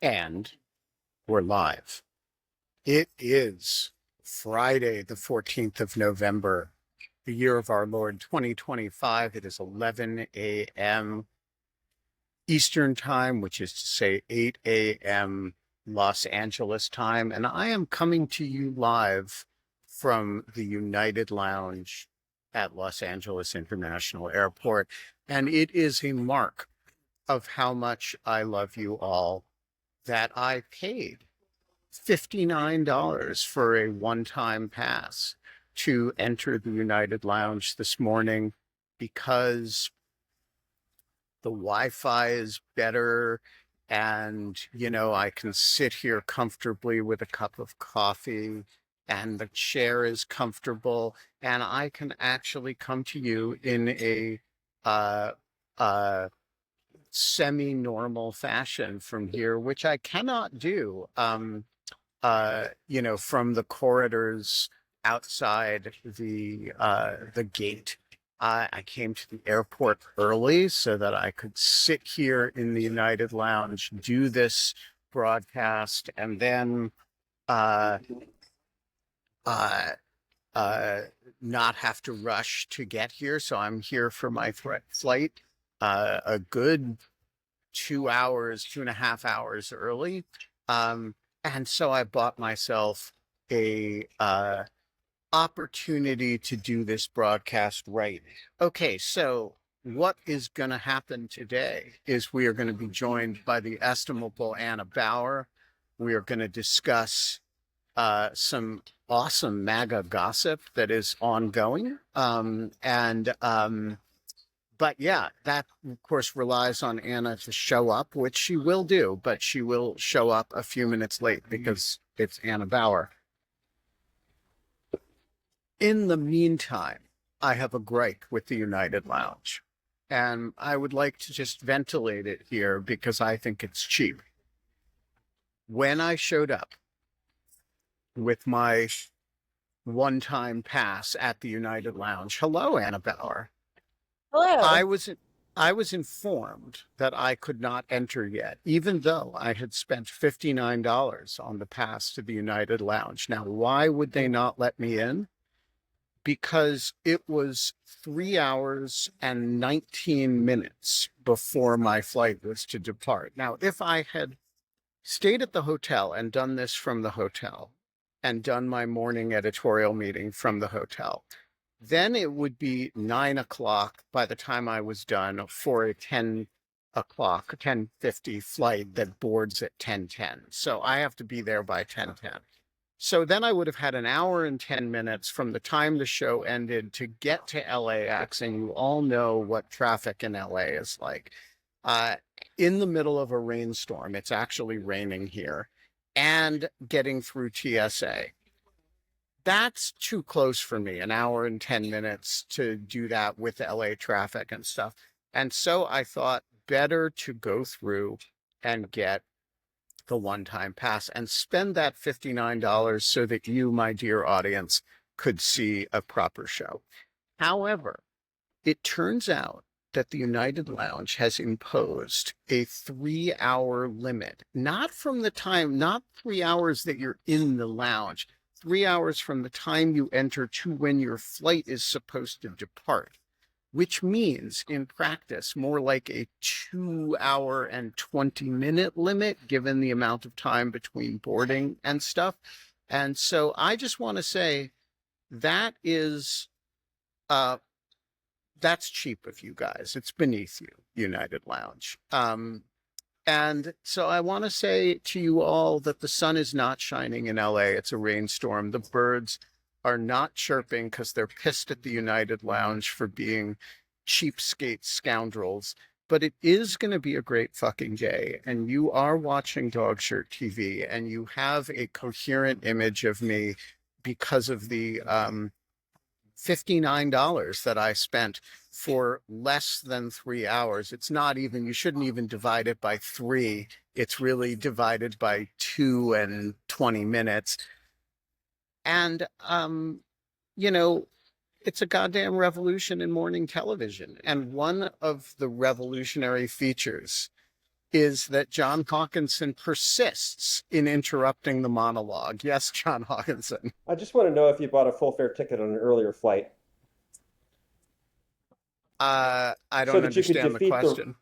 And we're live. It is Friday, the 14th of November, the year of our Lord 2025. It is 11 a.m. Eastern Time, which is to say 8 a.m. Los Angeles time. And I am coming to you live from the United Lounge at Los Angeles International Airport. And it is a mark of how much I love you all that I paid $59 for a one-time pass to enter the United Lounge this morning because the Wi-Fi is better and, I can sit here comfortably with a cup of coffee and the chair is comfortable and I can actually come to you in a uh, uh, semi-normal fashion from here, which I cannot do, from the corridors outside the gate. I came to the airport early so that I could sit here in the United Lounge, do this broadcast, and then uh, uh, uh, not have to rush to get here. So I'm here for my flight a good 2 hours, 2.5 hours early. And so I bought myself a opportunity to do this broadcast right. Okay, so what is going to happen today is we are going to be joined by the estimable Anna Bauer. We are going to discuss some awesome MAGA gossip that is ongoing. But yeah, that of course relies on Anna to show up, which she will do, but she will show up a few minutes late because it's Anna Bauer. In the meantime, I have a gripe with the United Lounge, and I would like to just ventilate it here because I think it's cheap. When I showed up with my one-time pass at the United Lounge, hello, Anna Bauer. I Hello. was I was informed that I could not enter yet, even though I had spent $59 on the pass to the United Lounge. Now, why would they not let me in? Because it was 3 hours and 19 minutes before my flight was to depart. Now, if I had stayed at the hotel and done this from the hotel and done my morning editorial meeting from the hotel, then it would be 9 o'clock by the time I was done for a 10 o'clock, 10:50 flight that boards at 10:10. So I have to be there by 10:10. So then I would have had an hour and 10 minutes from the time the show ended to get to LAX. And you all know what traffic in LA is like. Uh, in the middle of a rainstorm, it's actually raining here, and getting through TSA. That's too close for me, an hour and 10 minutes to do that with LA traffic and stuff. And so I thought better to go through and get the one-time pass and spend that $59 so that you, my dear audience, could see a proper show. However, it turns out that the United Lounge has imposed a 3 hour limit, not from the time, not 3 hours that you're in the lounge, 3 hours from the time you enter to when your flight is supposed to depart, which means in practice more like a 2 hour and 20-minute limit given the amount of time between boarding and stuff. And so I just want to say that is that's cheap of you guys. It's beneath you, United Lounge. And so I want to say to you all that the sun is not shining in LA. It's a rainstorm. The birds are not chirping because they're pissed at the United Lounge for being cheapskate scoundrels. But it is going to be a great fucking day. And you are watching Dogshirt TV and you have a coherent image of me because of the $59 that I spent for less than 3 hours. It's not even, you shouldn't even divide it by three. It's really divided by 2 and 20 minutes. And, you know, it's a goddamn revolution in morning television. And one of the revolutionary features is that John Hawkinson persists in interrupting the monologue. Yes, John Hawkinson. I just want to know if you bought a full fare ticket on an earlier flight I so don't that you could understand the defeat the. question.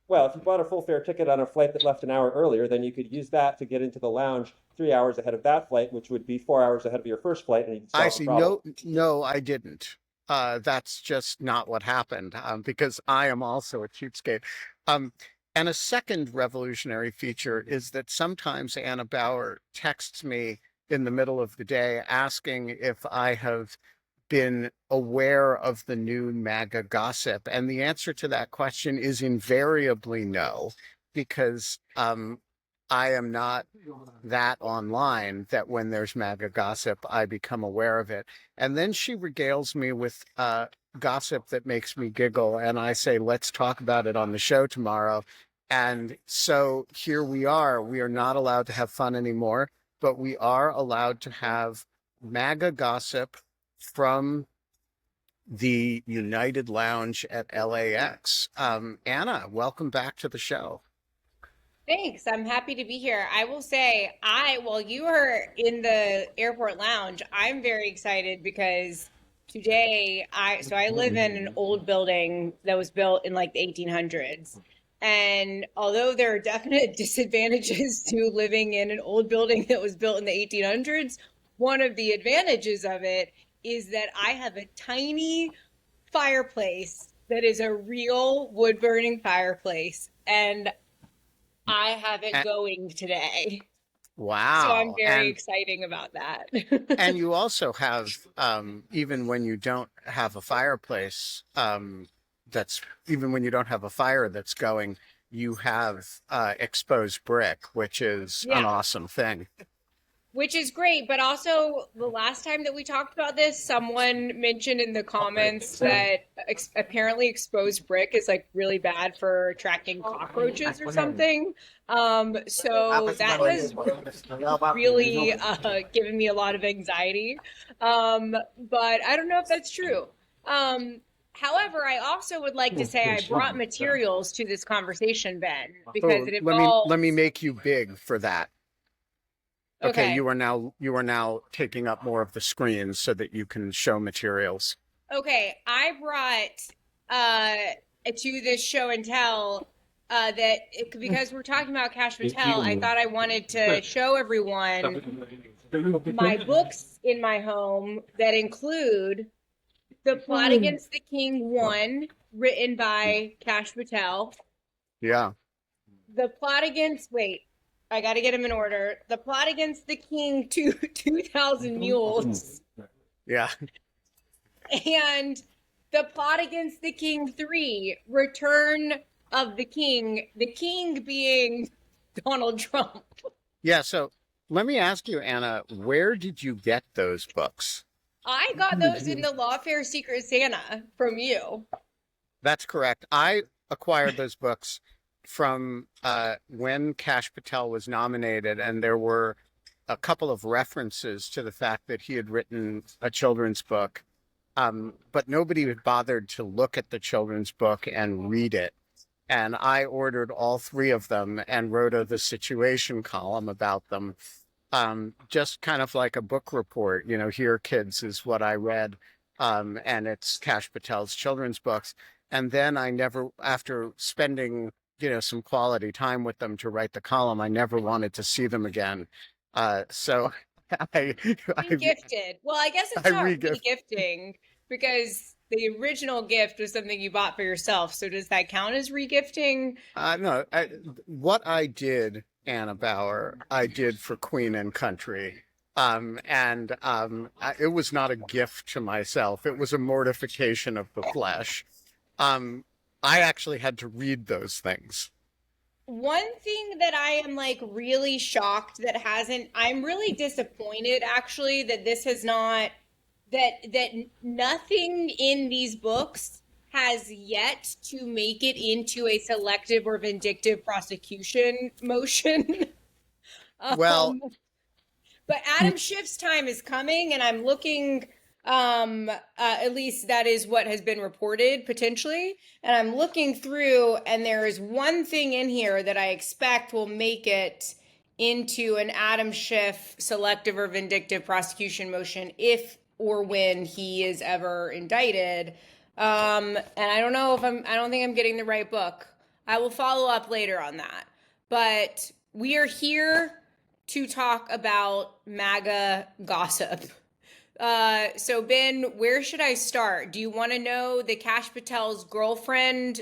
Well, if you bought a full fare ticket on a flight that left an hour earlier, then you could use that to get into the lounge 3 hours ahead of that flight, which would be 4 hours ahead of your first flight, and you could I solve the see. problem. No, I didn't. That's just not what happened, because I am also a cheapskate. Um, and a second revolutionary feature is that sometimes Anna Bauer texts me in the middle of the day asking if I have been aware of the new MAGA gossip. And the answer to that question is invariably no, because I am not that online that when there's MAGA gossip, I become aware of it. And then she regales me with gossip that makes me giggle. And I say, let's talk about it on the show tomorrow. And so here we are. We are not allowed to have fun anymore, but we are allowed to have MAGA gossip from the United Lounge at LAX. Anna, welcome back to the show. Thanks. I'm happy to be here. I will say, while you were in the airport lounge, I'm very excited because today I live in an old building that was built in like the 1800s. And although there are definite disadvantages to living in an old building that was built in the 1800s, one of the advantages of it is that I have a tiny fireplace that is a real wood burning fireplace. And I have it And, going today. So I'm wow. very exciting about that. And you also have, even when you don't have a fireplace, that's even when you don't have a fire that's going, you have exposed brick, which is an Yeah, awesome thing. which is great. But also, the last time that we talked about this, someone mentioned in the comments that apparently exposed brick is like really bad for attracting cockroaches or something. So that has really given me a lot of anxiety. But I don't know if that's true. Um, However, I also would like to say I brought materials to this conversation, Ben, because Oh, it let me involves. make you big for that. Okay, Okay. you are now taking up more of the screen so that you can show materials. Okay, I brought to this show and tell because we're talking about Kash Patel, I thought I wanted to show everyone my books in my home that include The Plot Against the King 1, written by Kash Patel. Yeah, The Plot Against, wait, I got to get them in order. The Plot Against the King 2000 Mules, yeah. and The Plot Against the King 3, Return of the King being Donald Trump. Yeah, so let me ask you, Anna, where did you get those books? I got those in the Lawfare Secret Santa from you. That's correct. I acquired those books from when Kash Patel was nominated, and there were a couple of references to the fact that he had written a children's book, but nobody had bothered to look at the children's book and read it. And I ordered all three of them and wrote the situation column about them, just kind of like a book report. Here, kids, is what I read, and it's Kash Patel's children's books. And then I never, after spending, some quality time with them to write the column, I never wanted to see them again. So I, I, Re-gifted. Well, I guess it's I not re-gift. re-gifting because the original gift was something you bought for yourself. So does that count as re-gifting? No, what I did, Anna Bauer, I did for Queen and Country. It was not a gift to myself. It was a mortification of the flesh. Um, I actually had to read those things. One thing that I am like really shocked that hasn't, I'm really disappointed actually that this has not, that nothing in these books has yet to make it into a selective or vindictive prosecution motion. Well, um, but Adam Schiff's time is coming, and I'm looking At least that is what has been reported potentially. And I'm looking through, and there is one thing in here that I expect will make it into an Adam Schiff selective or vindictive prosecution motion if or when he is ever indicted. And I don't know if I don't think I'm getting the right book. I will follow up later on that. But we are here to talk about MAGA gossip. So Ben, where should I start? Do you want to know the Kash Patel's girlfriend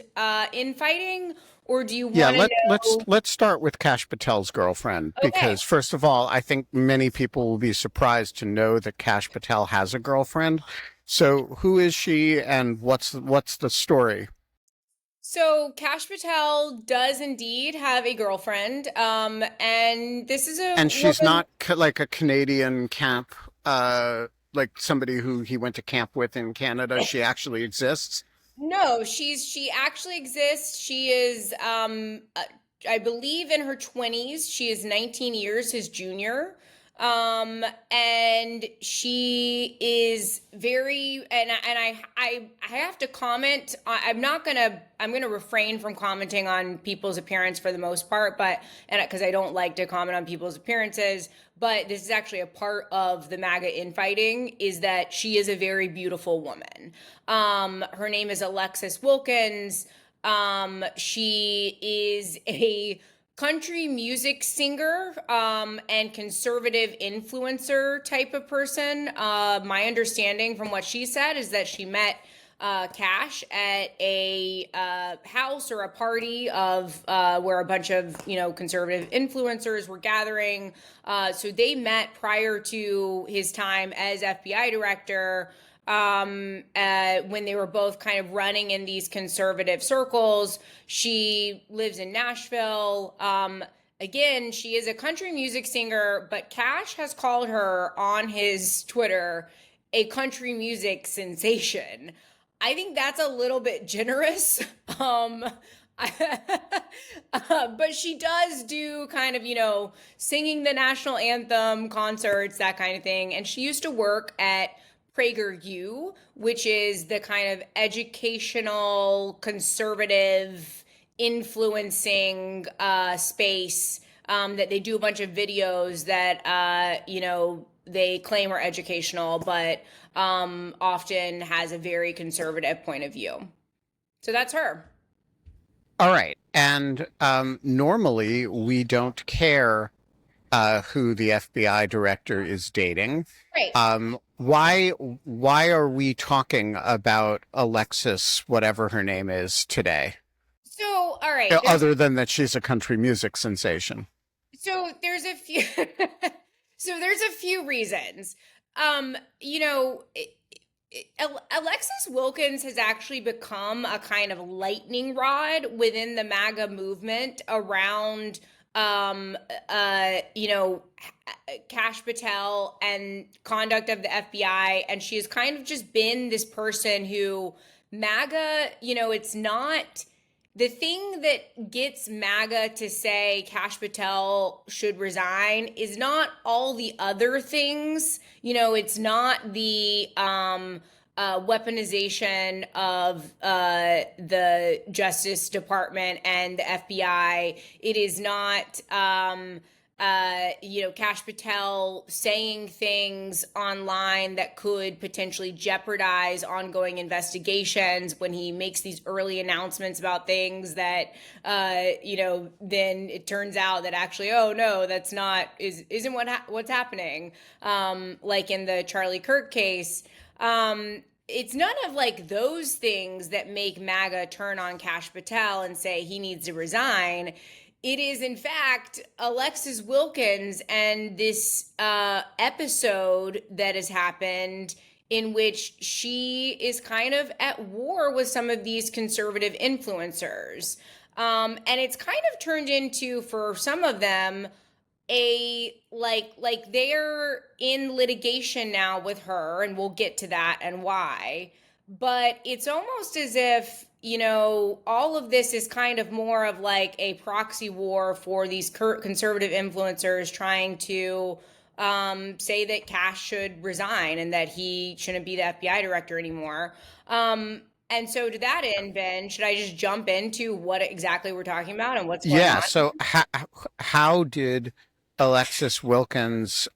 infighting, or do you want to know? let's start with Kash Patel's girlfriend, Okay. because first of all, I think many people will be surprised to know that Kash Patel has a girlfriend. So who is she, and what's the story? So Kash Patel does indeed have a girlfriend, and this is a And she's woman. not like a Canadian camp, like somebody who he went to camp with in Canada. She actually exists. No, she actually exists. She is I believe in her 20s. She is 19 years his junior. And she is very and I have to comment. I'm gonna refrain from commenting on people's appearance for the most part, but and because I don't like to comment on people's appearances, but this is actually a part of the MAGA infighting, is that she is a very beautiful woman. Her name is Alexis Wilkins. She is a country music singer and conservative influencer type of person. My understanding from what she said is that she met Kash at a house or a party of where a bunch of conservative influencers were gathering. So they met prior to his time as FBI director, when they were both kind of running in these conservative circles. She lives in Nashville. Again, she is a country music singer, but Kash has called her on his Twitter a country music sensation. I think that's a little bit generous. But she does do kind of, singing the national anthem, concerts, that kind of thing. And she used to work at PragerU, which is the kind of educational, conservative, influencing space that they do a bunch of videos that, they claim are educational, but often has a very conservative point of view. So that's her. All right. And normally we don't care who the FBI director is dating. Right. Why are we talking about Alexis, whatever her name is, today? So, all right. Other than that she's a country music sensation. So there's a few. So there's a few reasons. You know, Alexis Wilkins has actually become a kind of lightning rod within the MAGA movement around, Kash Patel and conduct of the FBI. And she has kind of just been this person who MAGA, it's not the thing that gets MAGA to say Kash Patel should resign is not all the other things. It's not the weaponization of the Justice Department and the FBI. It is not, Kash Patel saying things online that could potentially jeopardize ongoing investigations when he makes these early announcements about things that, then it turns out that actually, oh no, that's not, isn't what's happening. Like in the Charlie Kirk case. It's none of like those things that make MAGA turn on Kash Patel and say he needs to resign. It is, in fact, Alexis Wilkins and this episode that has happened in which she is kind of at war with some of these conservative influencers. And it's kind of turned into, for some of them, a like they're in litigation now with her, and we'll get to that and why. But it's almost as if all of this is kind of more of like a proxy war for these conservative influencers trying to say that Kash should resign and that he shouldn't be the FBI director anymore. And so to that end, Ben, should I just jump into what exactly we're talking about and what's going Yeah. on? So how did Alexis Wilkins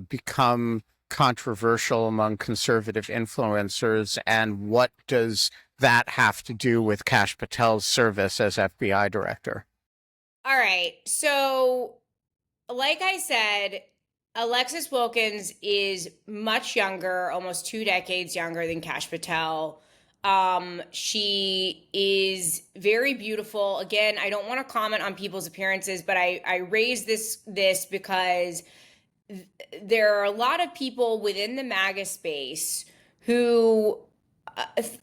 become controversial among conservative influencers, and what does that have to do with Kash Patel's service as FBI director? All right. So, like I said, Alexis Wilkins is much younger, almost 2 decades younger than Kash Patel. She is very beautiful. Again, I don't want to comment on people's appearances, but I raise this because there are a lot of people within the MAGA space who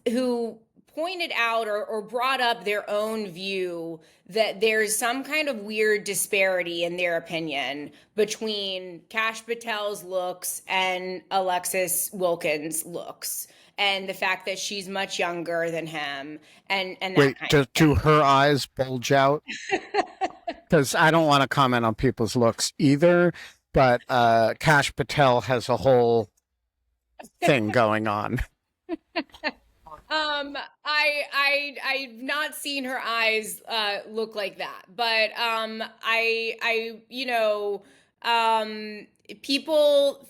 who pointed out or brought up their own view that there's some kind of weird disparity in their opinion between Kash Patel's looks and Alexis Wilkins' looks, and the fact that she's much younger than him, and that Wait, kind of do her eyes bulge out? Because I don't want to comment on people's looks either, but Kash Patel has a whole thing going on. I've not seen her eyes look like that, but people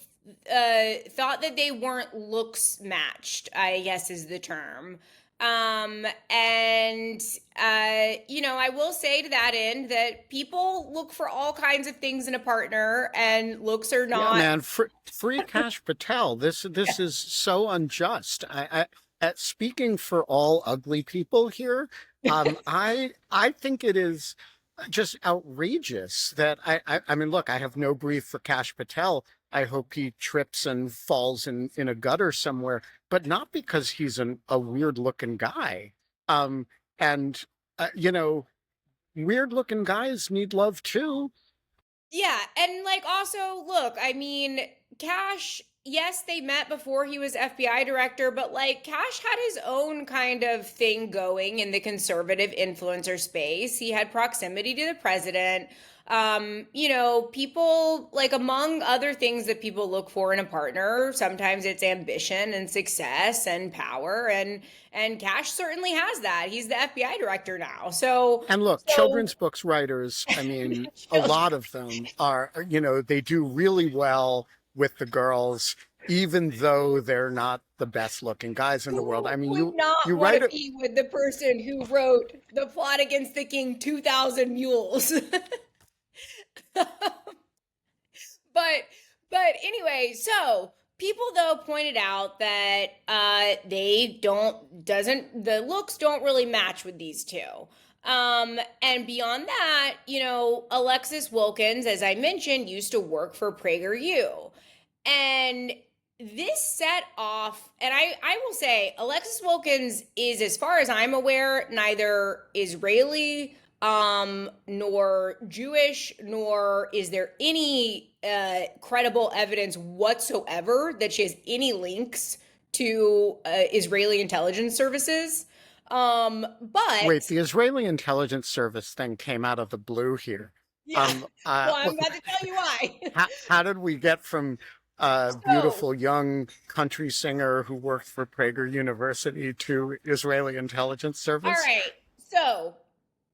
thought that they weren't looks matched, I guess is the term. I will say to that end that people look for all kinds of things in a partner, and looks are Yeah, not. man, free Kash Patel. This is so unjust. Speaking for all ugly people here, I think it is just outrageous that I mean, look, I have no grief for Kash Patel. I hope he trips and falls in a gutter somewhere, but not because he's a weird looking guy. And weird looking guys need love too. Yeah, and like also, look, I mean, Cash, yes, they met before he was FBI director, but like Cash had his own kind of thing going in the conservative influencer space. He had proximity to the president. People like, among other things that people look for in a partner, sometimes it's ambition and success and power, and Cash certainly has that. He's the FBI director now. And look, children's books writers, I mean, a lot of them are, they do really well with the girls, even though they're not the best looking guys in the world. I mean, would not you want write to be with the person who wrote The Plot Against the King 2000 Mules. but anyway, so people though pointed out that the looks don't really match with these two. And beyond that, Alexis Wilkins, as I mentioned, used to work for PragerU. And this set off, and I will say, Alexis Wilkins is, as far as I'm aware, neither Israeli nor Jewish, nor is there any credible evidence whatsoever that she has any links to Israeli intelligence services. But wait, the Israeli intelligence service thing came out of the blue here. Yeah. Well, I'm about to tell you why. How did we get from beautiful young country singer who worked for Prager University to Israeli intelligence service? All right. So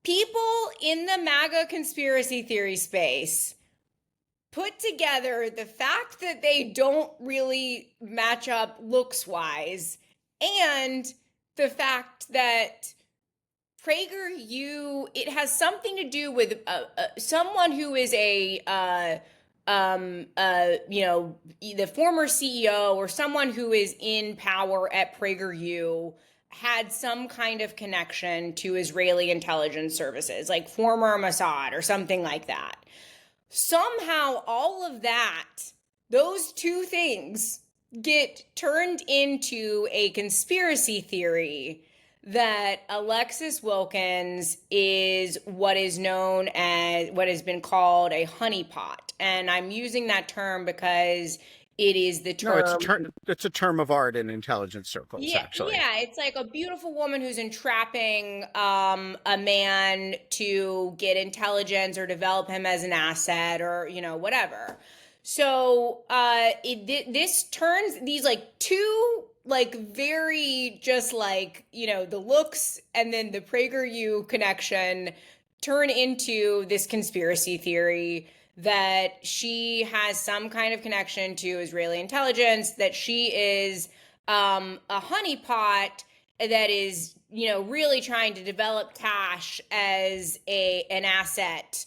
people in the MAGA conspiracy theory space put together the fact that they don't really match up looks wise, and the fact that PragerU, it has something to do with someone who is the former CEO or someone who is in power at PragerU had some kind of connection to Israeli intelligence services, like former Mossad or something like that. Somehow all of that, those two things, get turned into a conspiracy theory that Alexis Wilkins is what is known as, what has been called, a honeypot. And I'm using that term because it is the No, it's a term. term. It's a term of art in intelligence circles, Yeah, actually. yeah, it's like a beautiful woman who's entrapping a man to get intelligence or develop him as an asset or, you know, whatever. So this turns these like two like very just like, you know, the looks and then the PragerU connection turn into this conspiracy theory that she has some kind of connection to Israeli intelligence, that she is a honeypot that is, you know, really trying to develop Kash as an asset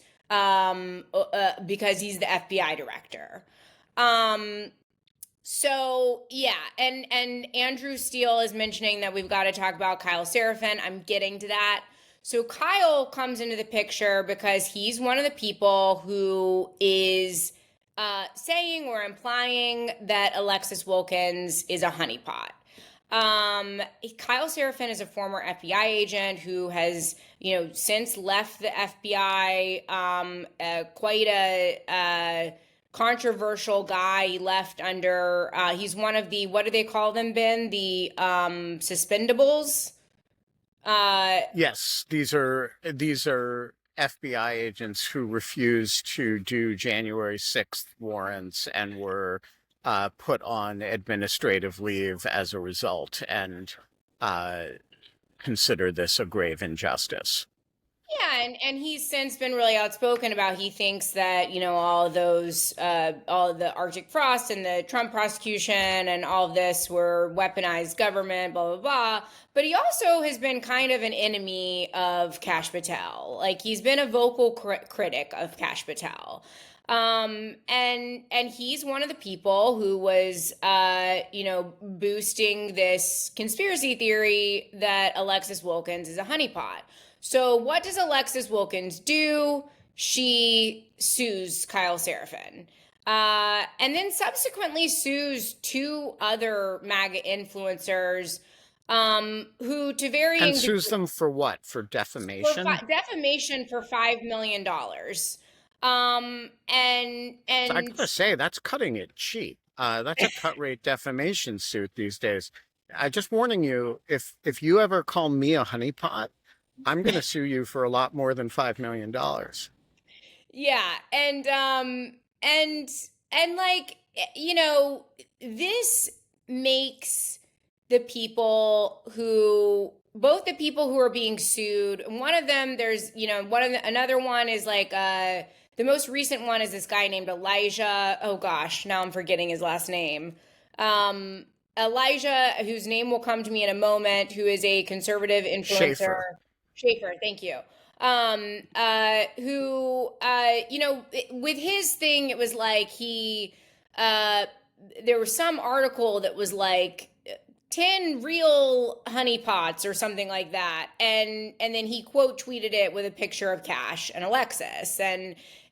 because he's the FBI director. So yeah, and Andrew Steele is mentioning that we've got to talk about Kyle Seraphin. I'm getting to that. So Kyle comes into the picture because he's one of the people who is saying or implying that Alexis Wilkins is a honeypot. Kyle Seraphin is a former FBI agent who has, you know, since left the FBI. Quite a controversial guy. He left under. He's one of the, what do they call them, Ben? The suspendables. Yes, these are FBI agents who refused to do January 6th warrants and were put on administrative leave as a result, and consider this a grave injustice. Yeah, and he's since been really outspoken about he thinks that, you know, all of those, all of the Arctic Frost and the Trump prosecution and all of this were weaponized government, blah, blah, blah. But he also has been kind of an enemy of Kash Patel. Like, he's been a vocal critic of Kash Patel. And he's one of the people who was, you know, boosting this conspiracy theory that Alexis Wilkins is a honeypot. So what does Alexis Wilkins do? She sues Kyle Seraphin. And then subsequently sues two other MAGA influencers who, to varying And sues them for what? For defamation? defamation for $5 million. And So I gotta say, that's cutting it cheap. That's a cut rate defamation suit these days. I just warning you, if you ever call me a honeypot, I'm going to sue you for a lot more than $5 million. yeah, and like, you know, this makes the people who, both the people who are being sued, one of them, there's, you know, another one is like the most recent one is this guy named Elijah. Oh gosh, now I'm forgetting his last name. Elijah, whose name will come to me in a moment, who is a conservative influencer. Schaefer, thank you. Who, you know, with his thing, it was like there was some article that was like 10 real honeypots or something like that. And then he quote tweeted it with a picture of Kash and Alexis.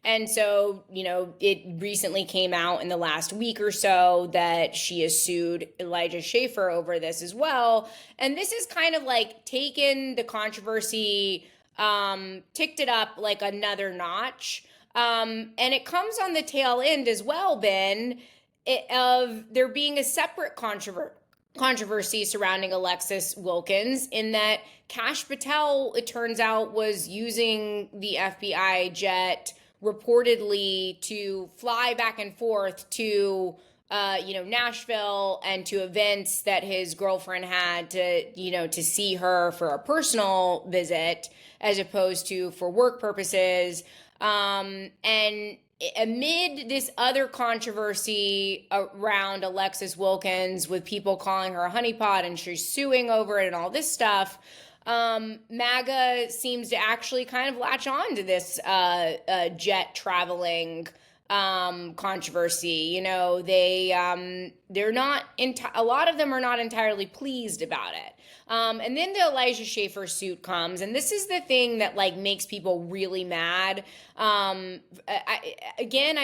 And so, you know, it recently came out in the last week or so that she has sued Elijah Schaefer over this as well. And this is kind of like taken the controversy, ticked it up like another notch. And it comes on the tail end as well, Ben, of there being a separate controversy surrounding Alexis Wilkins, in that Kash Patel, it turns out, was using the FBI jet reportedly to fly back and forth to, you know, Nashville and to events that his girlfriend had to, you know, to see her for a personal visit as opposed to for work purposes. And amid this other controversy around Alexis Wilkins, with people calling her a honeypot and she's suing over it and all this stuff, MAGA seems to actually kind of latch on to this jet traveling controversy. You know, they're not a lot of them are not entirely pleased about it. And then the Elijah Schaefer suit comes, and this is the thing that like makes people really mad. I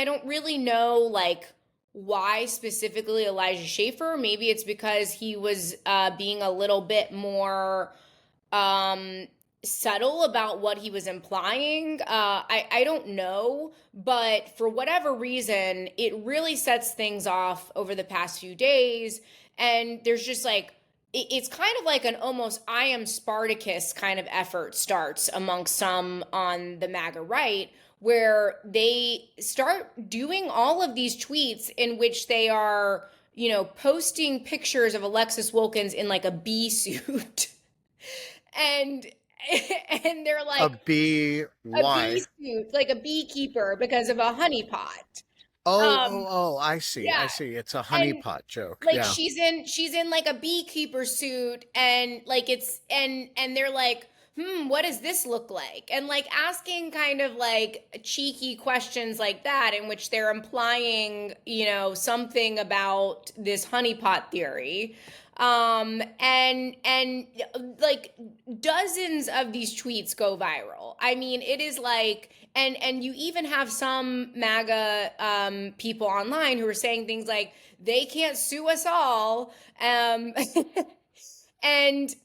don't really know like why specifically Elijah Schaefer. Maybe it's because he was being a little bit more subtle about what he was implying. I don't know, but for whatever reason, it really sets things off over the past few days. And there's just like, it's kind of like an almost I am Spartacus kind of effort starts amongst some on the MAGA right, where they start doing all of these tweets in which they are, posting pictures of Alexis Wilkins in like a bee suit. and and they're A like bee, a bee why? suit, like a beekeeper because of a honeypot. Oh, oh, Um, oh, I see. I yeah, see. It's a and honeypot joke. like Yeah. she's in like a beekeeper suit, and like it's and they're like, what does this look like? And like asking kind of like cheeky questions like that, in which they're implying, something about this honeypot theory. And like dozens of these tweets go viral. I mean, it is like, and you even have some MAGA people online who are saying things like, they can't sue us all. And and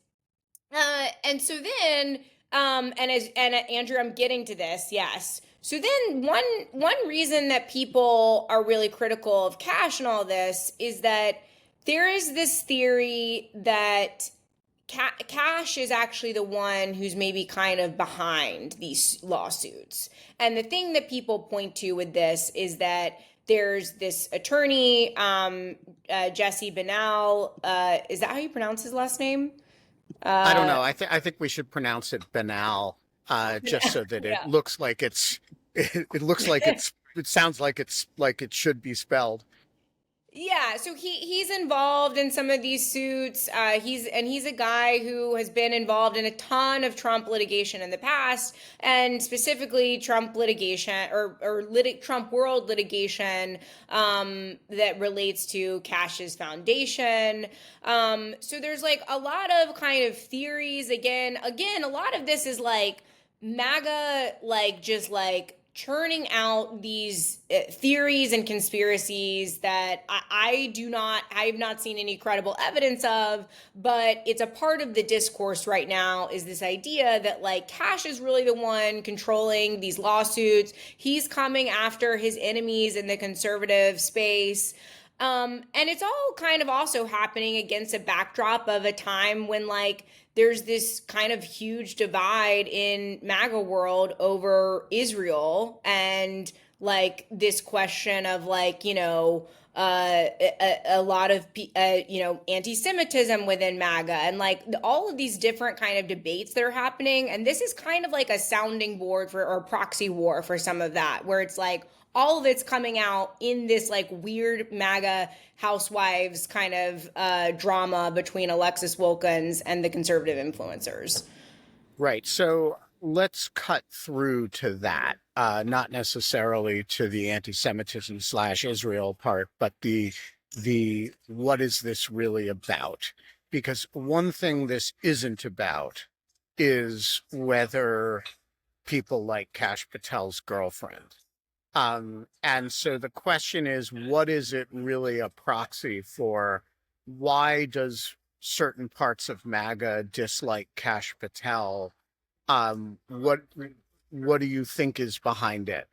so then and Andrew, I'm getting to this, yes. So then one reason that people are really critical of Kash and all this is that there is this theory that Kash is actually the one who's maybe kind of behind these lawsuits. And the thing that people point to with this is that there's this attorney, Jesse Banal. Is that how you pronounce his last name? I don't know. Uh, I think we should pronounce it banal, just so that it yeah. looks like it looks like it sounds like it's like it should be spelled. Yeah, so he's involved in some of these suits. He's a guy who has been involved in a ton of Trump litigation in the past, and specifically Trump litigation Trump world litigation that relates to Cash's foundation. So there's like a lot of kind of theories. Again, a lot of this is like MAGA, like just like churning out these theories and conspiracies that I have not seen any credible evidence of, but it's a part of the discourse right now, is this idea that like Kash is really the one controlling these lawsuits. He's coming after his enemies in the conservative space. And it's all kind of also happening against a backdrop of a time when like there's this kind of huge divide in MAGA world over Israel, and like this question of like, a lot of anti-Semitism within MAGA, and like all of these different kind of debates that are happening. And this is kind of like a sounding board for, or proxy war for some of that, where it's like all of it's coming out in this like weird MAGA housewives kind of drama between Alexis Wilkins and the conservative influencers. Right. So let's cut through to that, not necessarily to the anti-Semitism slash Israel part, but the what is this really about? Because one thing this isn't about is whether people like Kash Patel's girlfriend. And so the question is, what is it really a proxy for? Why does certain parts of MAGA dislike Kash Patel? What do you think is behind it?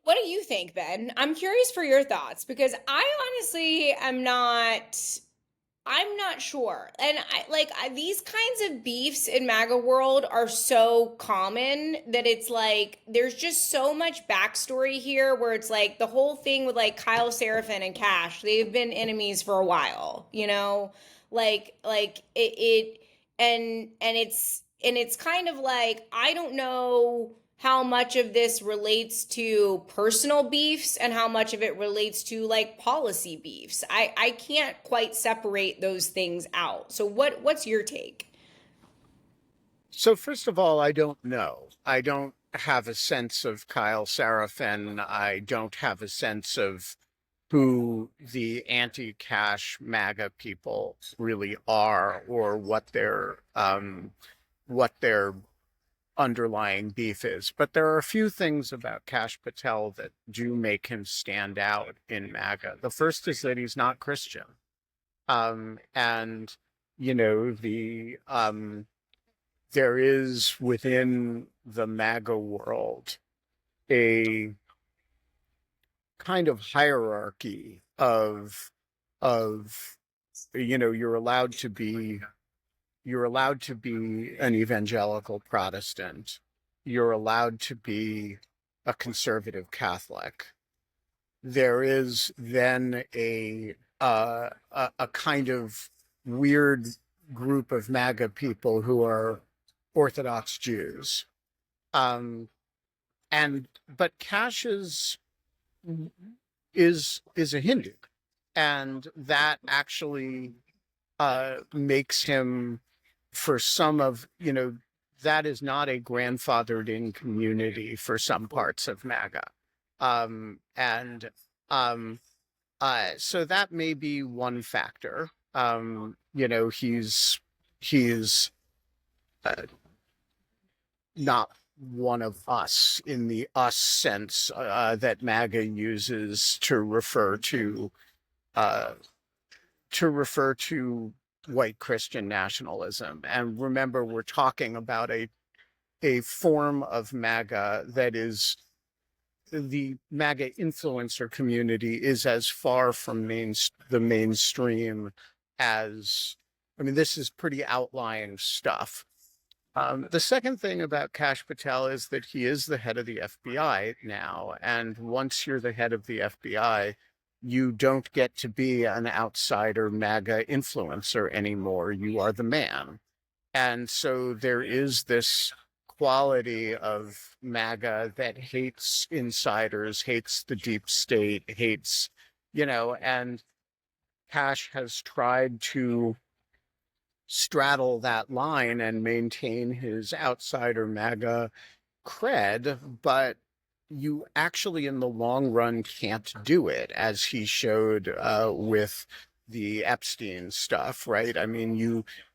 What do you think, Ben? I'm curious for your thoughts, because I honestly I'm not sure. And these kinds of beefs in MAGA world are so common that it's like there's just so much backstory here, where it's like the whole thing with like Kyle Seraphin and Kash, they've been enemies for a while, like it and it's kind of like, I don't know how much of this relates to personal beefs and how much of it relates to like policy beefs. I can't quite separate those things out. So what's your take? So first of all, I don't know. I don't have a sense of Kyle Seraphin. I don't have a sense of who the anti-Cash MAGA people really are, or what their underlying beef is. But there are a few things about Kash Patel that do make him stand out in MAGA. The first is that he's not Christian. And, you know, there is within the MAGA world a kind of hierarchy of you're allowed to be an evangelical Protestant. You're allowed to be a conservative Catholic. There is then a kind of weird group of MAGA people who are Orthodox Jews. Um, but Cash is a Hindu, and that actually makes him, for some of, that is not a grandfathered in community for some parts of MAGA. And so that may be one factor. He's uh, not one of us in the us sense that MAGA uses uh, to refer to white Christian nationalism. And remember, we're talking about a form of MAGA that is, the MAGA influencer community is as far from the mainstream as, I mean, this is pretty outlying stuff. The second thing about Kash Patel is that he is the head of the FBI now. And once you're the head of the FBI, you don't get to be an outsider MAGA influencer anymore. You are the man. And so there is this quality of MAGA that hates insiders, hates the deep state, hates, and Cash has tried to straddle that line and maintain his outsider MAGA cred, but you actually, in the long run, can't do it, as he showed with the Epstein stuff, right? I mean,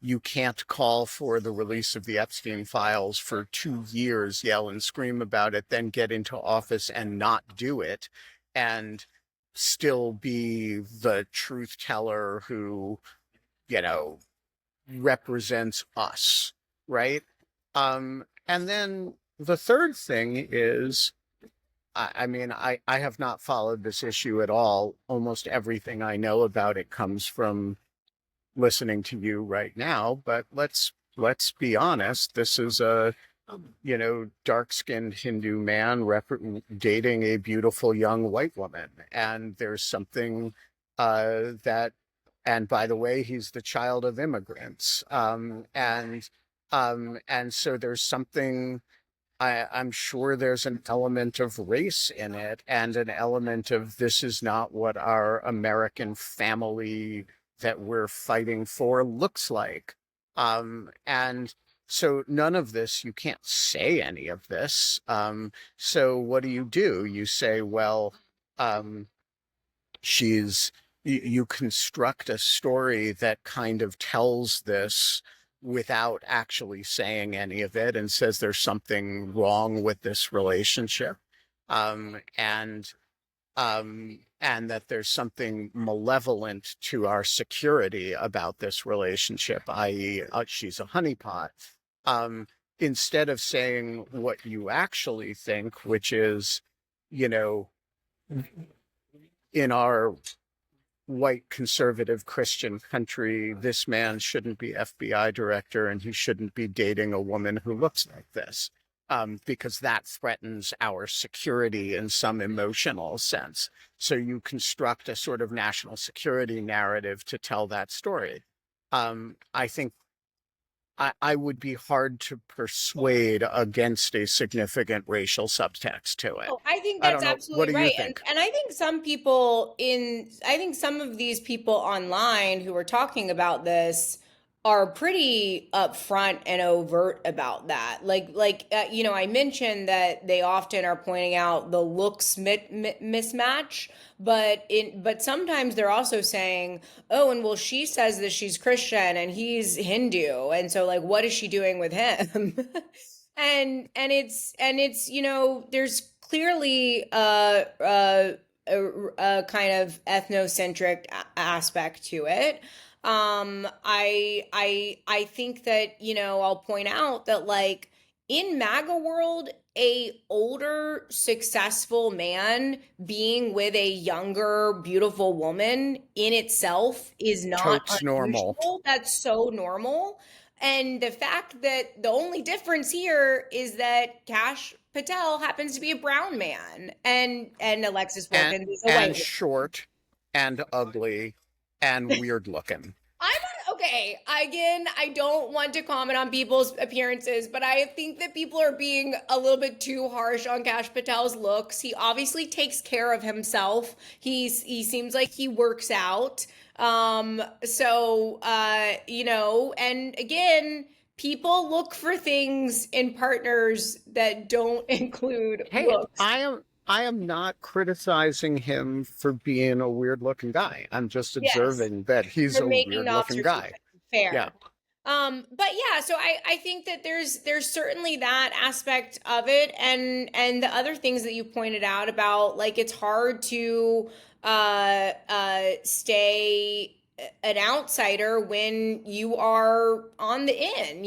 you can't call for the release of the Epstein files for 2 years, yell and scream about it, then get into office and not do it, and still be the truth teller who, you know, represents us, right? And then the third thing is, I mean, I have not followed this issue at all. Almost everything I know about it comes from listening to you right now. But let's be honest. This is a dark-skinned Hindu man dating a beautiful young white woman, and there's something that. And by the way, he's the child of immigrants, and so there's something. I'm sure there's an element of race in it, and an element of, this is not what our American family that we're fighting for looks like. And so none of this, you can't say any of this. So what do? You say, well, um, she's, you construct a story that kind of tells this without actually saying any of it, and says there's something wrong with this relationship, and that there's something malevolent to our security about this relationship, i.e., she's a honeypot. Instead of saying what you actually think, which is, you know, in our white conservative Christian country, this man shouldn't be FBI director, and he shouldn't be dating a woman who looks like this, because that threatens our security in some emotional sense. So you construct a sort of national security narrative to tell that story. I think I would be hard to persuade against a significant racial subtext to it. Oh, I think I that's don't know. What absolutely do you right. think? And I think I think some of these people online who are talking about this are pretty upfront and overt about that. I mentioned that they often are pointing out the looks mismatch, but sometimes they're also saying, oh, and well, she says that she's Christian and he's Hindu, and so like, what is she doing with him? And it's there's clearly a kind of ethnocentric aspect to it. I think that, I'll point out that like in MAGA world, a older, successful man being with a younger, beautiful woman in itself is not Totes normal. unusual. That's so normal. And the fact that the only difference here is that Kash Patel happens to be a brown man and Alexis and Wilkins is a white and woman. short and ugly and weird looking. Okay. Again, I don't want to comment on people's appearances, but I think that people are being a little bit too harsh on Kash Patel's looks. He obviously takes care of himself. He seems like he works out. And again, people look for things in partners that don't include Hey, looks. I am not criticizing him for being a weird looking guy. I'm just Yes. observing that he's For a making weird the looking guy. observation. Fair. Yeah. But yeah, so I think that there's certainly that aspect of it, and the other things that you pointed out about like it's hard to stay an outsider when you are on the in.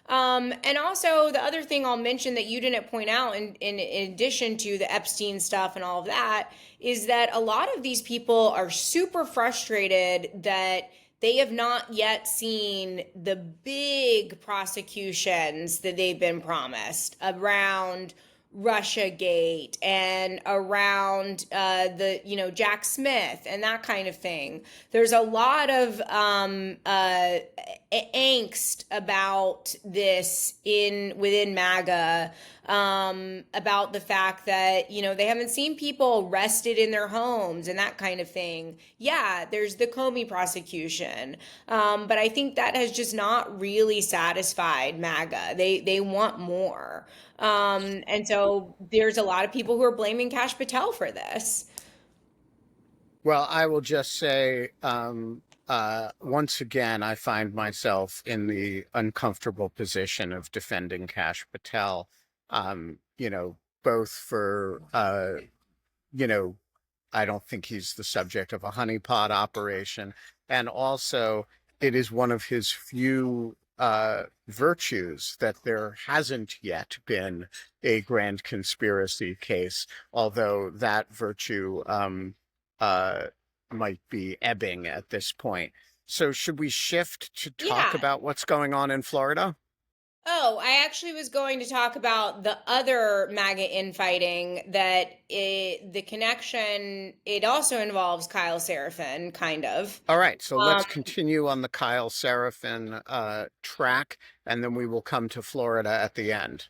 And also the other thing I'll mention that you didn't point out in addition to the Epstein stuff and all of that is that a lot of these people are super frustrated that they have not yet seen the big prosecutions that they've been promised around Russiagate and around Jack Smith and that kind of thing. There's a lot of angst about this within MAGA, about the fact that they haven't seen people arrested in their homes and that kind of thing. Yeah, there's the Comey prosecution, but I think that has just not really satisfied MAGA. They want more. And so there's a lot of people who are blaming Kash Patel for this. Well, I will just say, once again, I find myself in the uncomfortable position of defending Kash Patel, both for, I don't think he's the subject of a honeypot operation. And also, it is one of his few virtues that there hasn't yet been a grand conspiracy case, although that virtue might be ebbing at this point. So should we shift to talk Yeah. about what's going on in Florida? Oh, I actually was going to talk about the other MAGA infighting the connection, it also involves Kyle Seraphin, kind of. All right, so let's Um, continue on the Kyle Seraphin track, and then we will come to Florida at the end.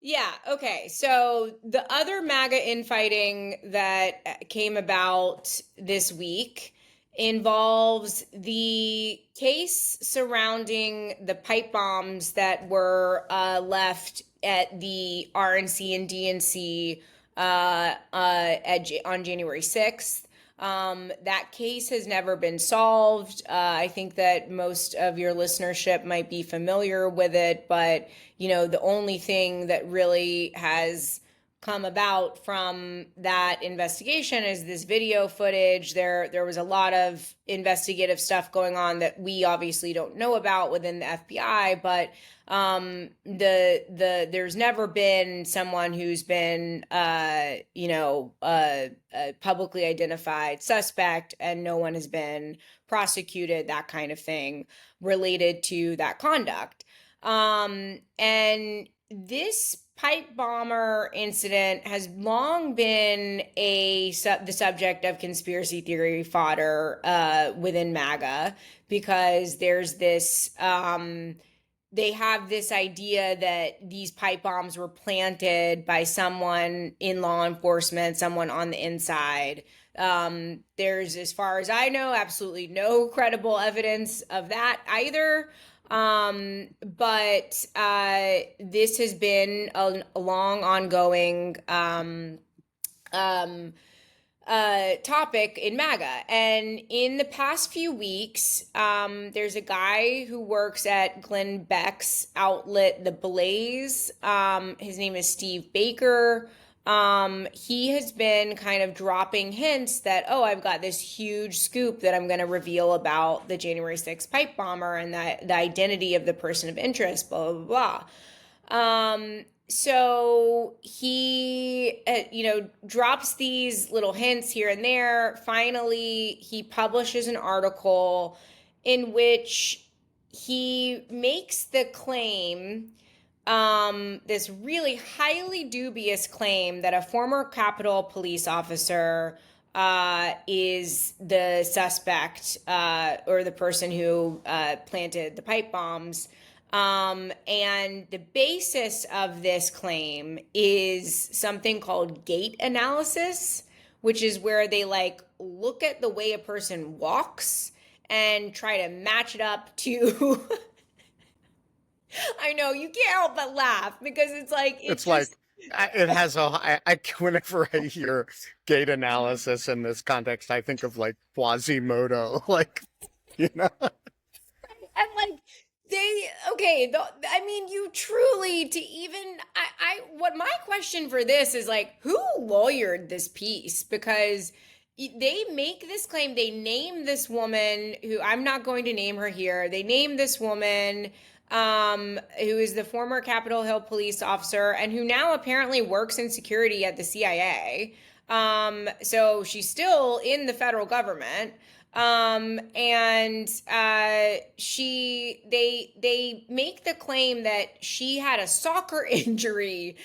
Yeah, okay. So the other MAGA infighting that came about this week involves the case surrounding the pipe bombs that were left at the RNC and DNC on January 6th. That case has never been solved. I think that most of your listenership might be familiar with it, but the only thing that really has come about from that investigation is this video footage. There was a lot of investigative stuff going on that we obviously don't know about within the FBI, but there's never been someone who's been a publicly identified suspect, and no one has been prosecuted, that kind of thing, related to that conduct. And this pipe bomber incident has long been the subject of conspiracy theory fodder within MAGA, because there's this they have this idea that these pipe bombs were planted by someone in law enforcement, someone on the inside. There's, as far as I know, absolutely no credible evidence of that either. But this has been a long ongoing topic in MAGA. And in the past few weeks, there's a guy who works at Glenn Beck's outlet, The Blaze. His name is Steve Baker. he has been kind of dropping hints that, oh, I've got this huge scoop that I'm going to reveal about the January 6th pipe bomber and the identity of the person of interest, blah, blah, blah. So he, drops these little hints here and there. Finally, he publishes an article in which he makes the claim, this really highly dubious claim that a former Capitol police officer is the suspect or the person who planted the pipe bombs. And the basis of this claim is something called gait analysis, which is where they look at the way a person walks and try to match it up to I know you can't help but laugh because it has whenever I hear gait analysis in this context, I think of Quasimodo, you know. And you truly to even what my question for this is who lawyered this piece, because they make this claim, they name this woman who I'm not going to name her here. They name this woman who is the former Capitol Hill police officer and who now apparently works in security at the CIA. So she's still in the federal government. They make the claim that she had a soccer injury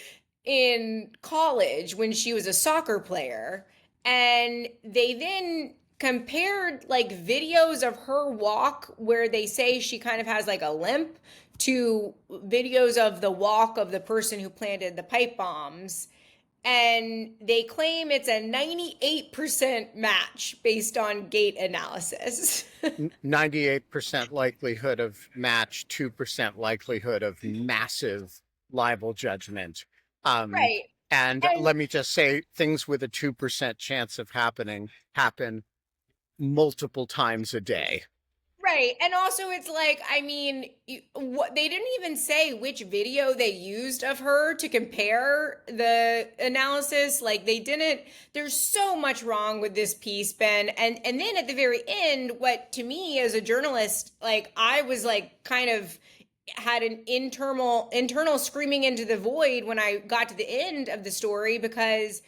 in college when she was a soccer player. And they then compared videos of her walk where they say she kind of has a limp to videos of the walk of the person who planted the pipe bombs. And they claim it's a 98% match based on gait analysis. 98% likelihood of match, 2% likelihood of massive libel judgment. Right. And let me just say, things with a 2% chance of happening happen multiple times a day. Right. And also it's they didn't even say which video they used of her to compare the analysis. They didn't, there's so much wrong with this piece, Ben. And then at the very end, what to me as a journalist, I was kind of had an internal screaming into the void when I got to the end of the story, because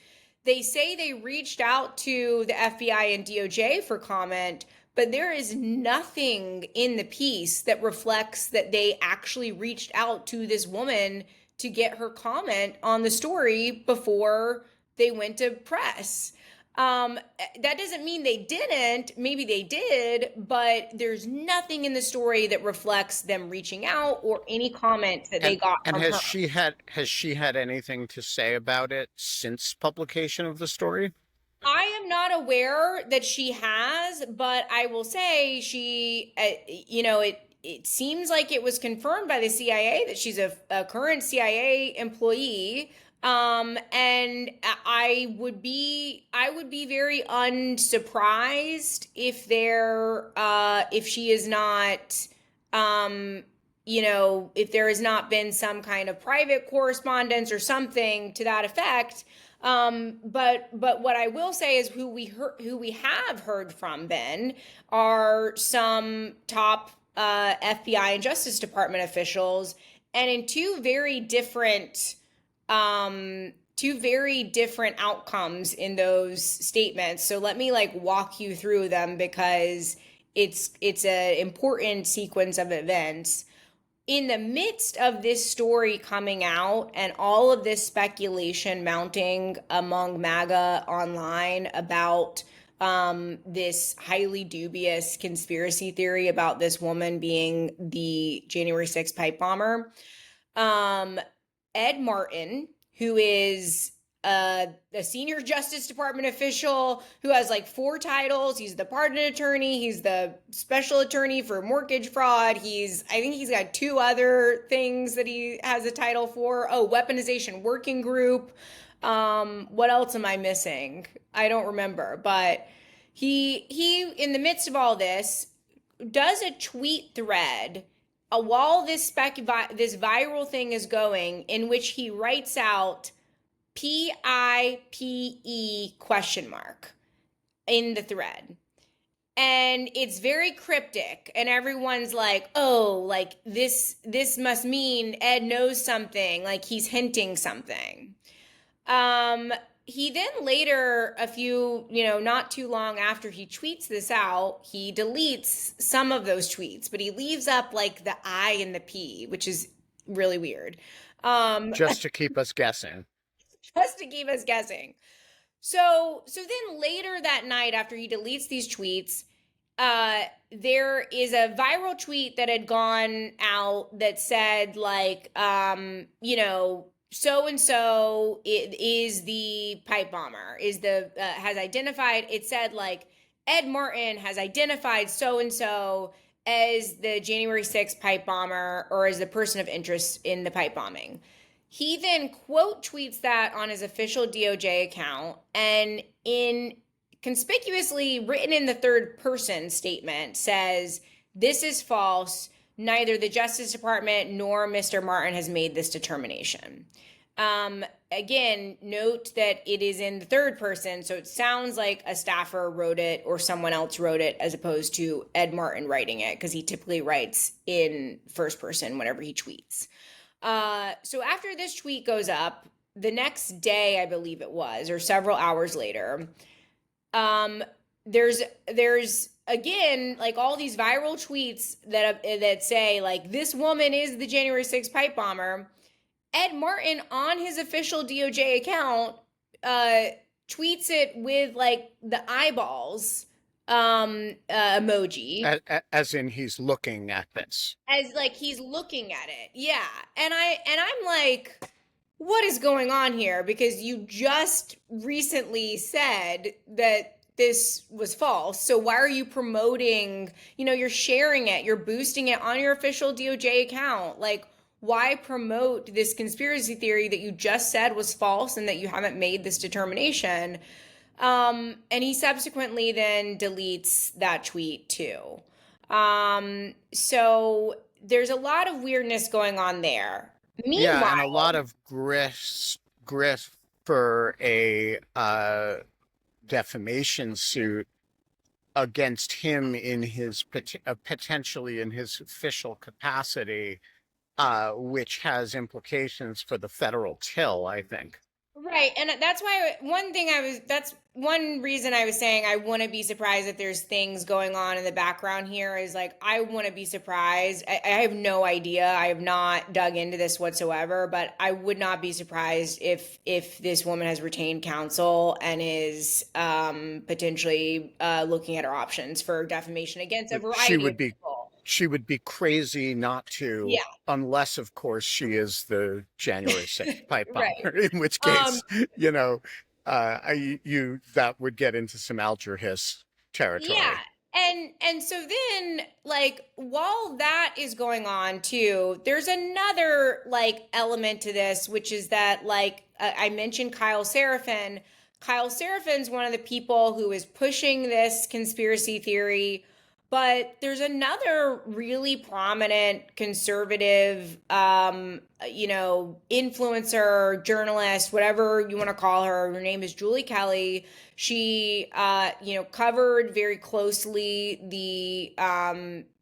they say they reached out to the FBI and DOJ for comment, but there is nothing in the piece that reflects that they actually reached out to this woman to get her comment on the story before they went to press. That doesn't mean they didn't. Maybe they did, but there's nothing in the story that reflects them reaching out or any comment that they got from her. And has she had anything to say about it since publication of the story? I am not aware that she has, but I will say she, it seems like it was confirmed by the CIA that she's a current CIA employee. And I would be very unsurprised if if she is not, if there has not been some kind of private correspondence or something to that effect. But what I will say is who we have heard from, Ben, are some top FBI and Justice Department officials, and in two very different outcomes in those statements. So let me walk you through them because it's an important sequence of events. In the midst of this story coming out and all of this speculation mounting among MAGA online about this highly dubious conspiracy theory about this woman being the January 6th pipe bomber, Ed Martin, who is a senior Justice Department official who has 4 titles. He's the pardon attorney. He's the special attorney for mortgage fraud. I think he's got 2 other things that he has a title for. Oh, weaponization working group. What else am I missing? I don't remember. But he in the midst of all this does a tweet thread while this viral thing is going, in which he writes out PIPE question mark in the thread. And it's very cryptic, and everyone's like, oh, like this must mean Ed knows something, like he's hinting something. He then later, not too long after he tweets this out, he deletes some of those tweets, but he leaves up like the I and the P, which is really weird. Just to keep us guessing. Just to keep us guessing. So then later that night, after he deletes these tweets, there is a viral tweet that had gone out that said like, so and so is the pipe bomber, has identified. It said like Ed Martin has identified so and so as the January 6th pipe bomber, or as the person of interest in the pipe bombing. He then quote tweets that on his official DOJ account, and in conspicuously written in the third person statement says, this is false. Neither the Justice Department nor Mr. Martin has made this determination. Again, note that it is in the third person, so it sounds like a staffer wrote it or someone else wrote it, as opposed to Ed Martin writing it, because he typically writes in first person whenever he tweets. So after this tweet goes up, the next day, I believe it was, or several hours later, there's again like all these viral tweets that say like, this woman is the January 6th pipe bomber. Ed Martin on his official DOJ account tweets it with like the eyeballs emoji, As in he's looking at this. as like he's looking at it. Yeah. And I'm like, what is going on here? Because you just recently said that this was false. So why are you promoting, you're sharing it, you're boosting it on your official DOJ account. Like, why promote this conspiracy theory that you just said was false and that you haven't made this determination? And he subsequently then deletes that tweet too. So there's a lot of weirdness going on there. Meanwhile, Yeah, and a lot of grift for a defamation suit against him in his potentially in his official capacity, which has implications for the federal till, I think. right. And that's why that's one reason I was saying I wouldn't be surprised if there's things going on in the background here, is like, I wouldn't be surprised. I have no idea. I have not dug into this whatsoever, but I would not be surprised if this woman has retained counsel and is potentially looking at her options for defamation against a variety of people. She would be crazy not to, Yeah. unless, of course, she is the January 6th pipe bomber, Right. in which case, that would get into some Alger Hiss territory. Yeah. And so then, like, while that is going on too, there's another like element to this, which is that, like, I mentioned Kyle Seraphin. Kyle Seraphin's one of the people who is pushing this conspiracy theory. But there's another really prominent conservative, influencer, journalist, whatever you want to call her. Her name is Julie Kelly. She, covered very closely the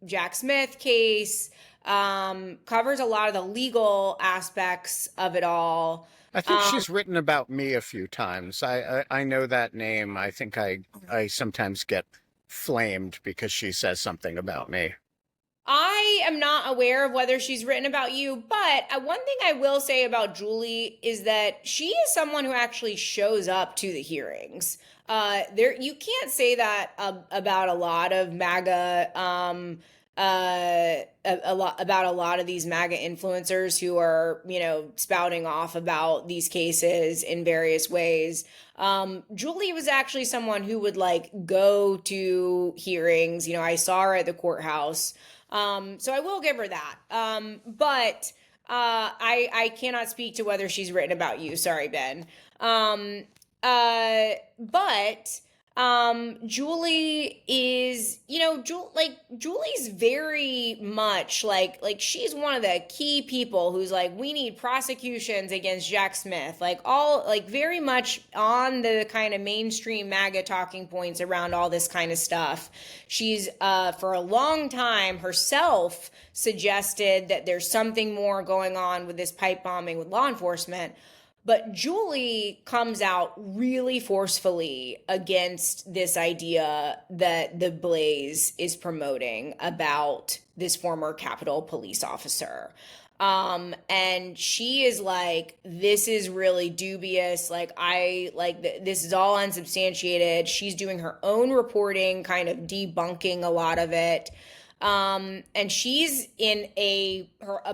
Jack Smith case, covers a lot of the legal aspects of it all. I think she's written about me a few times. I know that name. I think I sometimes get flamed because she says something about me. I am not aware of whether she's written about you, but one thing I will say about Julie is that she is someone who actually shows up to the hearings. You can't say that about a lot of MAGA, about a lot of these MAGA influencers who are, spouting off about these cases in various ways. Julie was actually someone who would like go to hearings. I saw her at the courthouse. So I will give her that. But I cannot speak to whether she's written about you. Sorry, Ben. But Julie is, Julie's very much like she's one of the key people who's like, we need prosecutions against Jack Smith, like all, like very much on the kind of mainstream MAGA talking points around all this kind of stuff. She's, for a long time herself suggested that there's something more going on with this pipe bombing with law enforcement. But Julie comes out really forcefully against this idea that the Blaze is promoting about this former Capitol police officer. And she is like, this is really dubious. This is all unsubstantiated. She's doing her own reporting, kind of debunking a lot of it. And she's in a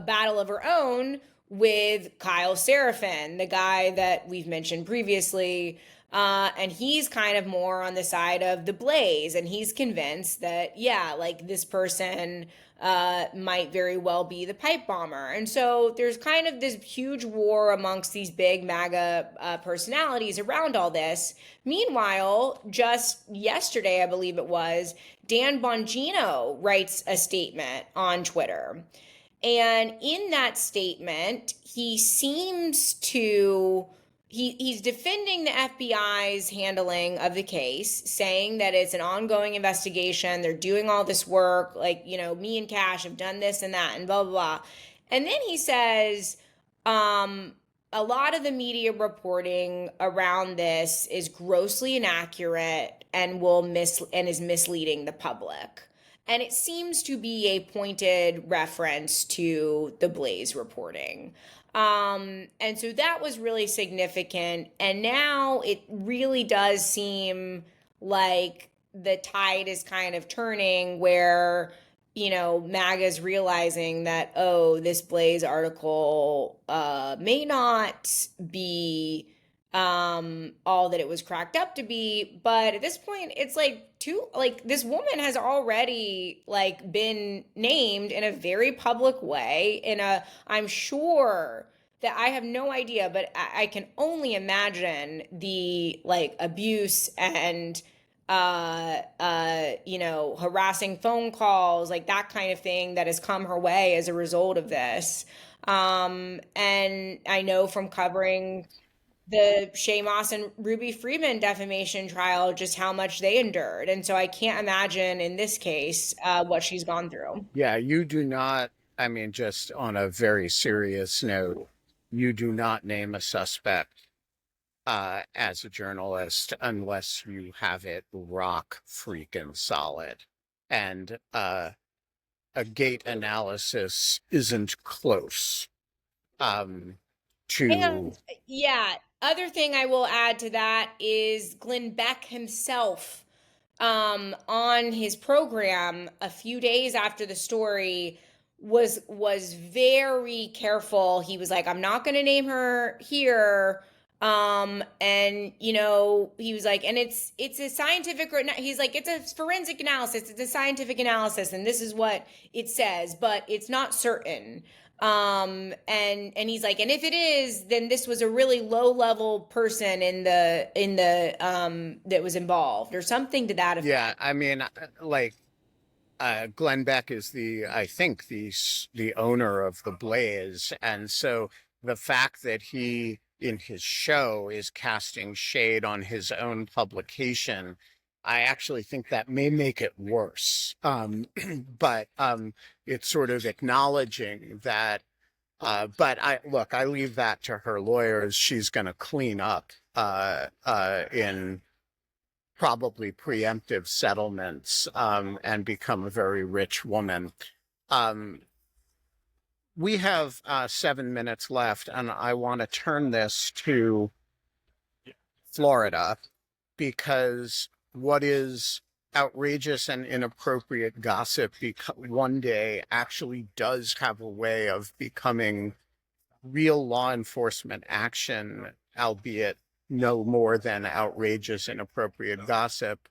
battle of her own with Kyle Seraphin, the guy that we've mentioned previously. And he's kind of more on the side of the Blaze. And he's convinced that, yeah, like this person might very well be the pipe bomber. And so there's kind of this huge war amongst these big MAGA personalities around all this. Meanwhile, just yesterday, I believe it was, Dan Bongino writes a statement on Twitter. And in that statement, he seems to he's defending the FBI's handling of the case, saying that it's an ongoing investigation. They're doing all this work, like, me and Kash have done this and that and blah, blah, blah. And then he says, a lot of the media reporting around this is grossly inaccurate and is misleading the public. And it seems to be a pointed reference to the Blaze reporting. And so that was really significant. And now it really does seem like the tide is kind of turning where, MAGA's realizing that, oh, this Blaze article may not be all that it was cracked up to be. But at this point, it's this woman has already been named in a very public way I'm sure that I have no idea, but I can only imagine the abuse and harassing phone calls, like that kind of thing that has come her way as a result of this. And I know from covering the Shay Moss and Ruby Freeman defamation trial just how much they endured. And so I can't imagine in this case what she's gone through. Yeah, you do not, I mean, just on a very serious note, you do not name a suspect as a journalist unless you have it rock freaking solid. And a gate analysis isn't close to... And yeah, other thing I will add to that is Glenn Beck himself on his program a few days after the story was very careful. He was like, I'm not going to name her here. And he was like, and it's a scientific, he's like, it's a forensic analysis. It's a scientific analysis. And this is what it says, but it's not certain. And he's like, and if it is, then this was a really low level person in the that was involved or something to that effect. Yeah. I mean, Glenn Beck is I think the owner of the Blaze. And so the fact that he, in his show, is casting shade on his own publication, I actually think that may make it worse. But it's sort of acknowledging that. But I leave that to her lawyers. She's going to clean up in probably preemptive settlements and become a very rich woman. We have 7 minutes left, and I want to turn this to Florida, because what is outrageous and inappropriate gossip one day actually does have a way of becoming real law enforcement action, albeit no more than outrageous, inappropriate gossip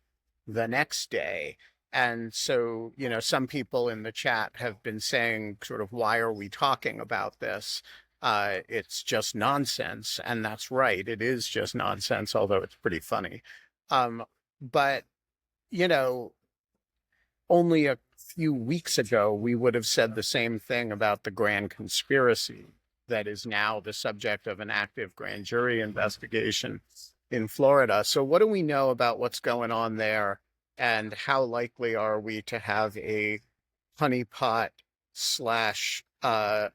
the next day. And so, some people in the chat have been saying sort of, why are we talking about this? It's just nonsense. And that's right. It is just nonsense, although it's pretty funny. But, you know, only a few weeks ago, we would have said the same thing about the grand conspiracy that is now the subject of an active grand jury investigation in Florida. So, what do we know about what's going on there? And how likely are we to have a honeypot slash um,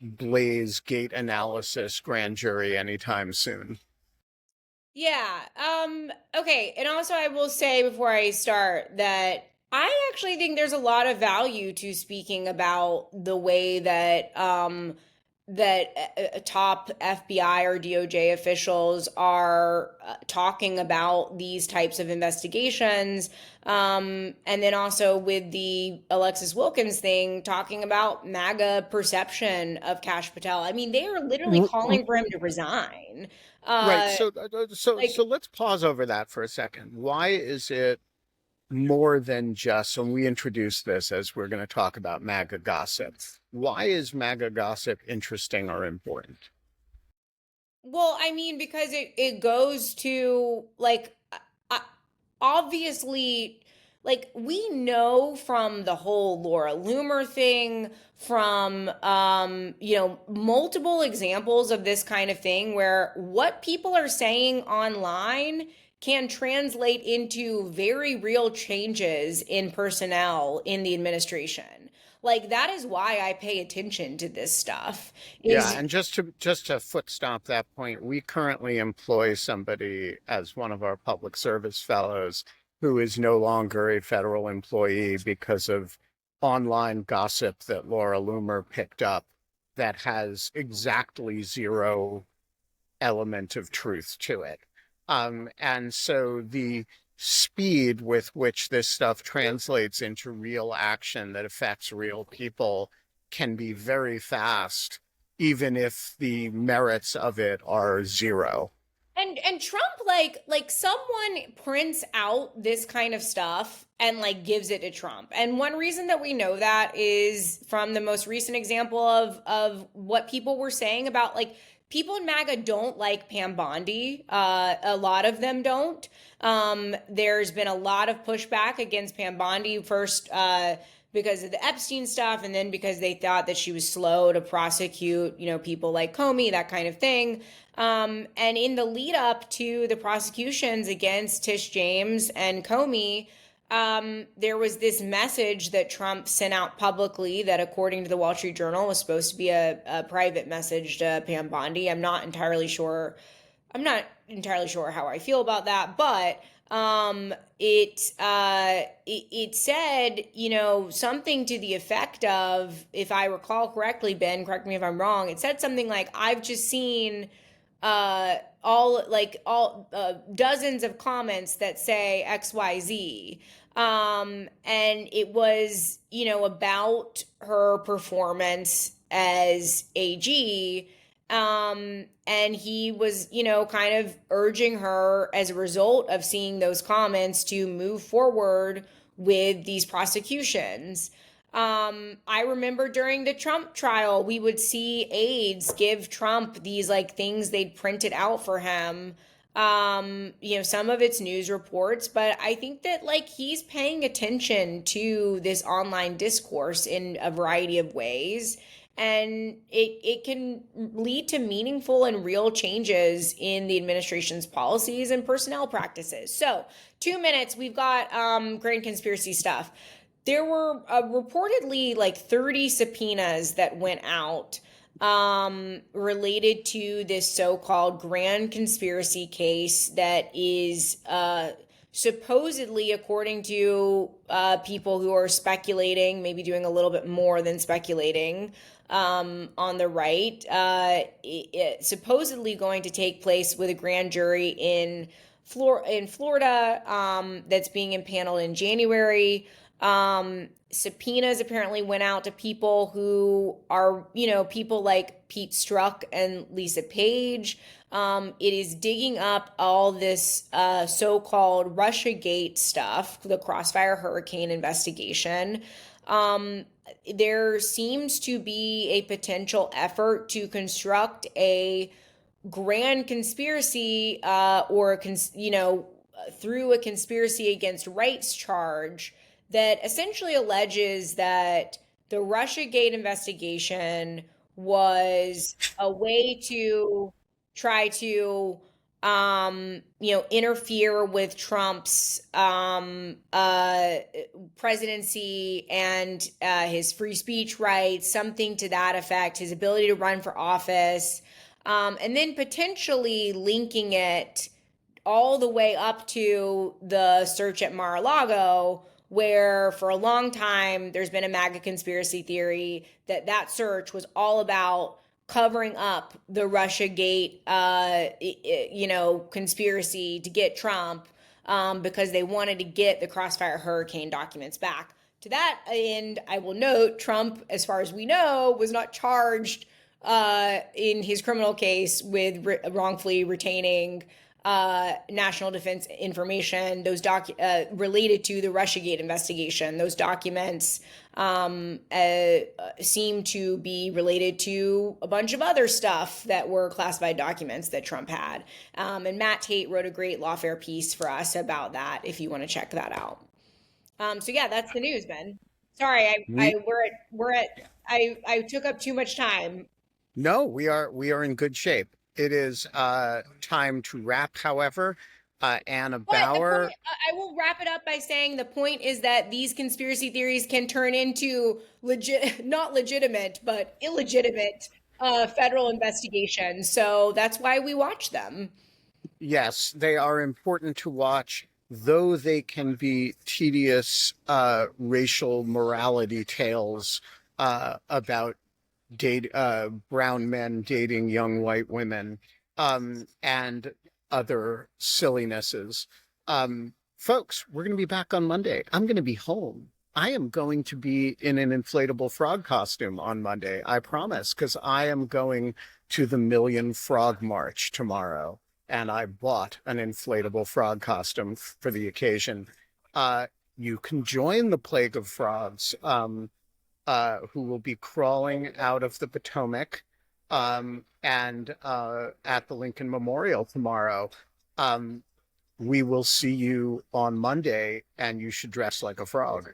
Blaze Gate analysis grand jury anytime soon? Yeah. Okay. And also, I will say before I start that I actually think there's a lot of value to speaking about the way that top FBI or DOJ officials are talking about these types of investigations. And then also with the Alexis Wilkins thing, talking about MAGA perception of Kash Patel. I mean, they are literally calling for him to resign. Right. Uh, So like let's pause over that for a second. Why is it more than just, and we introduce this as we're going to talk about MAGA gossip. Why is MAGA gossip interesting or important? Well, I mean, because it goes to like uh, obviously, like we know from the whole Laura Loomer thing, from multiple examples of this kind of thing where what people are saying online can translate into very real changes in personnel in the administration. Like that is why I pay attention to this stuff. Yeah, Is and just to foot stomp that point, we currently employ somebody as one of our public service fellows who is no longer a federal employee because of online gossip that Laura Loomer picked up that has exactly zero element of truth to it. And so the speed with which this stuff translates into real action that affects real people can be very fast, even if the merits of it are zero. and Trump like someone prints out this kind of stuff and like gives it to Trump. And one reason that we know that is from the most recent example of what people were saying about like people in MAGA don't like Pam Bondi. A lot of them don't. There's been a lot of pushback against Pam Bondi first because of the Epstein stuff, and then because they thought that she was slow to prosecute, people like Comey, that kind of thing. And in the lead up to the prosecutions against Tish James and Comey, there was this message that Trump sent out publicly that, according to the Wall Street Journal, was supposed to be a private message to Pam Bondi. I'm not entirely sure. I'm not entirely sure how I feel about that, but it said, something to the effect of, if I recall correctly, Ben, correct me if I'm wrong. It said something like, "I've just seen all dozens of comments that say XYZ." And it was, about her performance as AG. And he was, kind of urging her as a result of seeing those comments to move forward with these prosecutions. I remember during the Trump trial, we would see aides give Trump these like things they'd printed out for him. Some of it's news reports, but I think that like he's paying attention to this online discourse in a variety of ways. And it can lead to meaningful and real changes in the administration's policies and personnel practices. So, 2 minutes, we've got grand conspiracy stuff. There were reportedly like 30 subpoenas that went out related to this so-called grand conspiracy case that is supposedly, according to people who are speculating, maybe doing a little bit more than speculating on the right, supposedly going to take place with a grand jury in Florida that's being impaneled in January. Subpoenas apparently went out to people who are, people like Pete Strzok and Lisa Page. It is digging up all this so-called Russiagate stuff, the Crossfire Hurricane investigation. There seems to be a potential effort to construct a grand conspiracy through a conspiracy against rights charge that essentially alleges that the Russiagate investigation was a way to try to interfere with Trump's presidency and his free speech rights, something to that effect, his ability to run for office, and then potentially linking it all the way up to the search at Mar-a-Lago, where for a long time there's been a MAGA conspiracy theory that that search was all about covering up the Russiagate, conspiracy to get Trump, because they wanted to get the Crossfire Hurricane documents back. To that end, I will note Trump, as far as we know, was not charged in his criminal case with wrongfully retaining national defense information, those related to the Russiagate investigation. Those documents seem to be related to a bunch of other stuff that were classified documents that Trump had. And Matt Tate wrote a great lawfare piece for us about that, if you want to check that out. So yeah, that's the news, Ben. Sorry, I took up too much time. No, we are in good shape. It is time to wrap, however. Anna Bauer. I will wrap it up by saying the point is that these conspiracy theories can turn into not legitimate, but illegitimate federal investigations. So that's why we watch them. Yes, they are important to watch, though they can be tedious racial morality tales about brown men dating young white women, and other sillinesses. Folks, we're going to be back on Monday. I'm going to be home. I am going to be in an inflatable frog costume on Monday, I promise, because I am going to the Million Frog March tomorrow, and I bought an inflatable frog costume for the occasion. You can join the Plague of Frogs, who will be crawling out of the Potomac, and at the Lincoln Memorial tomorrow. We will see you on Monday, and you should dress like a frog.